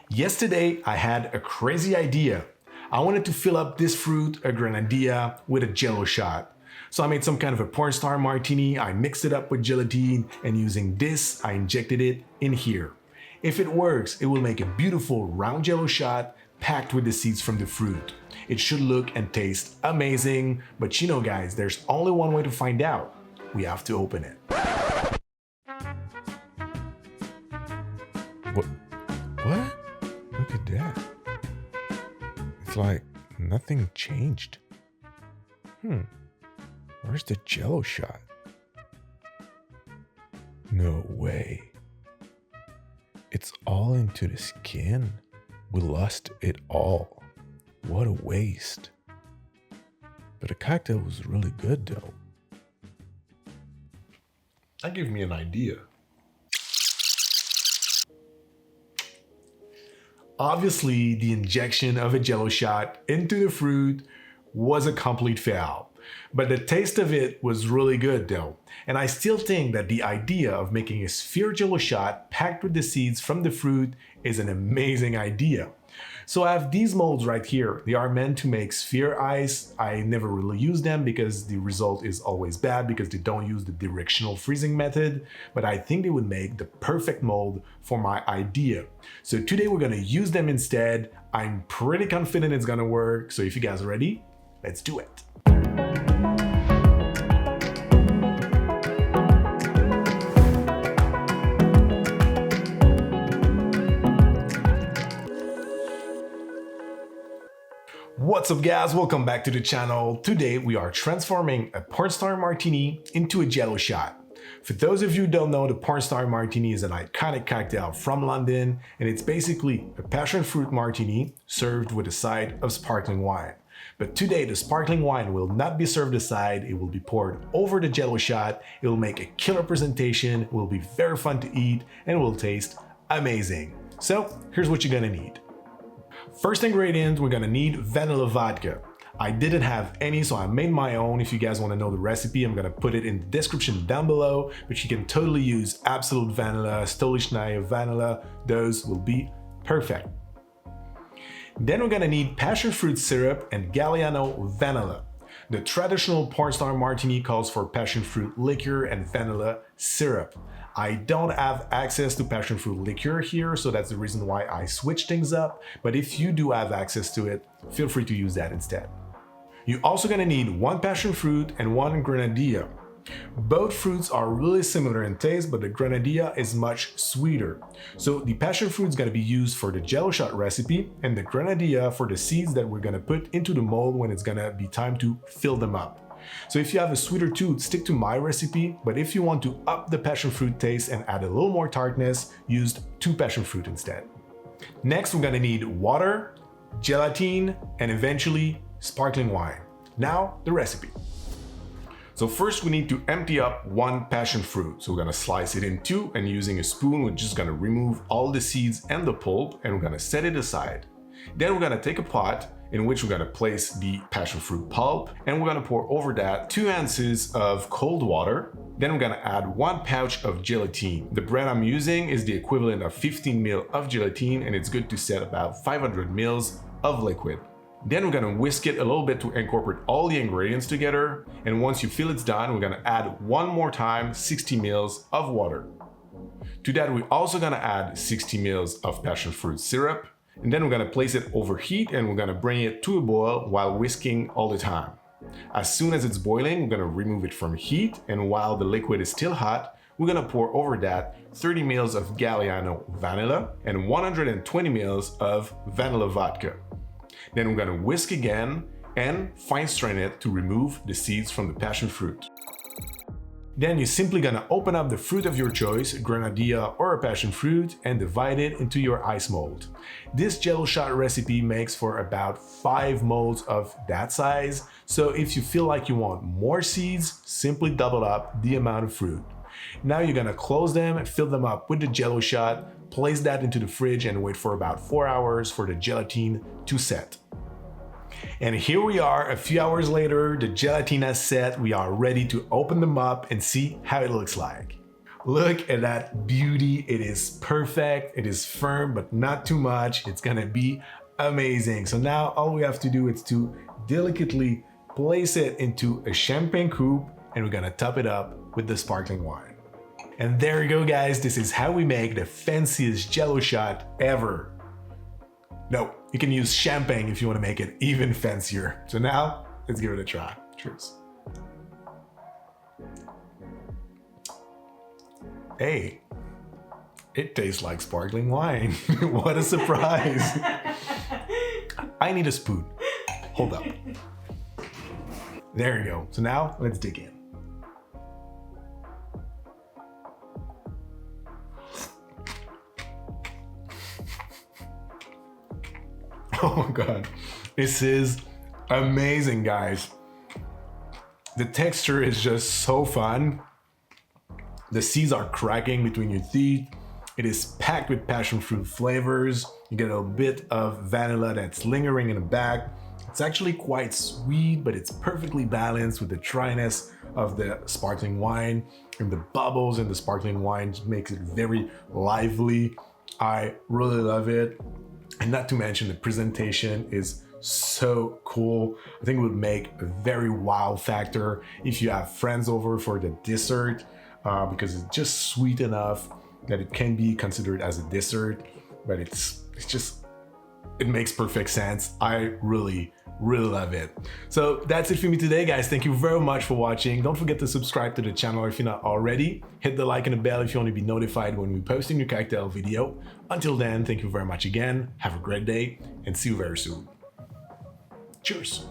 Yesterday, I had a crazy idea. I wanted to fill up this fruit, a grenadilla, with a Jello shot. So I made some kind of a Porn Star Martini, I mixed it up with gelatine, and using this, I injected it in here. If it works, it will make a beautiful round Jello shot packed with the seeds from the fruit. It should look and taste amazing, but you know guys, there's only one way to find out. We have to open it. What? Look at that. It's like nothing changed. Where's the Jello shot? No way. It's all into the skin. We lost it all. What a waste. But the cocktail was really good though. That gave me an idea. Obviously, the injection of a Jello shot into the fruit was a complete fail. But the taste of it was really good though. And I still think that the idea of making a sphere Jello shot packed with the seeds from the fruit is an amazing idea. So I have these molds right here. They are meant to make sphere ice. I never really use them because the result is always bad because they don't use the directional freezing method, but I think they would make the perfect mold for my idea. So today we're gonna use them instead. I'm pretty confident it's gonna work. So if you guys are ready, let's do it. What's up guys, welcome back to the channel. Today we are transforming a Porn Star Martini into a Jello shot. For those of you who don't know, the Porn Star Martini is an iconic cocktail from London, and it's basically a passion fruit martini served with a side of sparkling wine. But today the sparkling wine will not be served aside, it will be poured over the Jello shot, it will make a killer presentation, it will be very fun to eat, and it will taste amazing. So here's what you're gonna need. First ingredient, we're gonna need vanilla vodka. I didn't have any, so I made my own. If you guys wanna know the recipe, I'm gonna put it in the description down below, but you can totally use absolute vanilla, Stolichnaya vanilla. Those will be perfect. Then we're gonna need passion fruit syrup and Galliano vanilla. The traditional Porn Star Martini calls for passion fruit liqueur and vanilla syrup. I don't have access to passion fruit liqueur here, so that's the reason why I switched things up. But if you do have access to it, feel free to use that instead. You're also gonna need one passion fruit and one grenadilla. Both fruits are really similar in taste, but the grenadilla is much sweeter. So the passion fruit is gonna be used for the Jello shot recipe, and the grenadilla for the seeds that we're gonna put into the mold when it's gonna be time to fill them up. So if you have a sweeter tooth, stick to my recipe, but if you want to up the passion fruit taste and add a little more tartness, use 2 passion fruit instead. Next, we're gonna need water, gelatine, and eventually sparkling wine. Now, the recipe. So first we need to empty up 1 passion fruit. So we're gonna slice it in 2, and using a spoon, we're just gonna remove all the seeds and the pulp, and we're gonna set it aside. Then we're gonna take a pot in which we're gonna place the passion fruit pulp, and we're gonna pour over that 2 ounces of cold water. Then we're gonna add 1 pouch of gelatine. The brand I'm using is the equivalent of 15 ml of gelatine, and it's good to set about 500 ml of liquid. Then we're gonna whisk it a little bit to incorporate all the ingredients together, and once you feel it's done, we're gonna add one more time 60 ml of water. To that, we're also gonna add 60 ml of passion fruit syrup, and then we're gonna place it over heat and we're gonna bring it to a boil while whisking all the time. As soon as it's boiling, we're gonna remove it from heat, and while the liquid is still hot, we're gonna pour over that 30 ml of Galliano vanilla and 120 ml of vanilla vodka. Then we're gonna whisk again and fine strain it to remove the seeds from the passion fruit. Then you're simply gonna open up the fruit of your choice, a grenadilla or a passion fruit, and divide it into your ice mold. This Jello shot recipe makes for about 5 molds of that size, so if you feel like you want more seeds, simply double up the amount of fruit. Now you're gonna close them, fill them up with the Jello shot, place that into the fridge and wait for about 4 hours for the gelatine to set. And here we are a few hours later, the gelatine has set, we are ready to open them up and see how it looks like. look at that beauty. It is perfect. It is firm, but not too much. It's gonna be amazing. So now all we have to do is to delicately place it into a champagne coupe, and we're gonna top it up with the sparkling wine. And there you go, guys. This is how we make the fanciest Jello shot ever. No, you can use champagne if you want to make it even fancier. So now, let's give it a try. Cheers. Hey, it tastes like sparkling wine. What a surprise. I need a spoon. Hold up. There you go. So now, let's dig in. Oh my God, this is amazing, guys. The texture is just so fun. The seeds are cracking between your teeth. It is packed with passion fruit flavors. You get a bit of vanilla that's lingering in the back. It's actually quite sweet, but it's perfectly balanced with the dryness of the sparkling wine, and the bubbles in the sparkling wine makes it very lively. I really love it. And not to mention the presentation is so cool. I think it would make a very wow factor if you have friends over for the dessert, because it's just sweet enough that it can be considered as a dessert, but it makes perfect sense. I really love it. So that's it for me today, guys. Thank you very much for watching. Don't forget to subscribe to the channel if you're not already. Hit the like and the bell if you want to be notified when we post a new cocktail video. Until then, thank you very much again. Have a great day and see you very soon. Cheers.